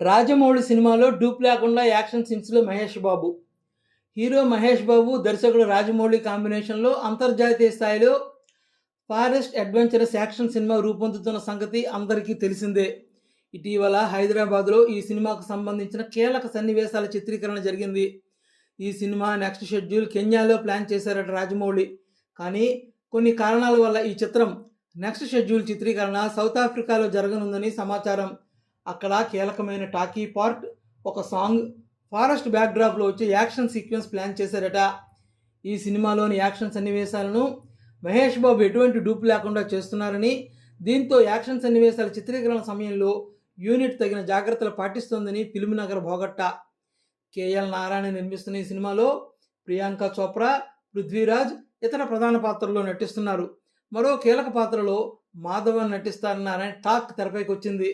రాజమౌళి సినిమాలో డూప్ లేకుండా action సీన్స్లో Mahesh Babu. Hero Mahesh Babu, దర్శకుడు రాజమౌళి కాంబినేషన్లో అంతర్జాతీయ స్థాయిలో ఫారెస్ట్ అడ్వెంచరస్ యాక్షన్ సినిమా రూపొందుతున్న సంగతి అందరికీ తెలిసిందే. ఇటీవల హైదరాబాద్లో ఈ సినిమాకు సంబంధించిన కీలక సన్నివేశాల చిత్రీకరణ జరిగింది. ఈ సినిమా నెక్స్ట్ షెడ్యూల్ కెన్యాలో ప్లాన్ చేశారట రాజమౌళి. కానీ కొన్ని కారణాల వల్ల ఈ చిత్రం నెక్స్ట్ షెడ్యూల్ చిత్రీకరణ సౌత్ ఆఫ్రికాలో జరగనుందని సమాచారం. అక్కడ కీలకమైన టాకీ పార్ట్, ఒక సాంగ్, ఫారెస్ట్ బ్యాక్డ్రాప్లో వచ్చే యాక్షన్ సీక్వెన్స్ ప్లాన్ చేశారట. ఈ సినిమాలోని యాక్షన్ సన్నివేశాలను మహేష్ బాబు ఎటువంటి డూపు లేకుండా చేస్తున్నారని, దీంతో యాక్షన్ సన్నివేశాల చిత్రీకరణ సమయంలో యూనిట్ తగిన జాగ్రత్తలు పాటిస్తోందని ఫిల్మ్ నగర్ భోగట్టా. కేఎల్ నారాయణ నిర్మిస్తున్న ఈ సినిమాలో ప్రియాంక చోప్రా, పృథ్వీరాజ్ ఇతర ప్రధాన పాత్రల్లో నటిస్తున్నారు. మరో కీలక పాత్రలో మాధవన్ నటిస్తారన్నారని టాక్ తెరపైకి వచ్చింది.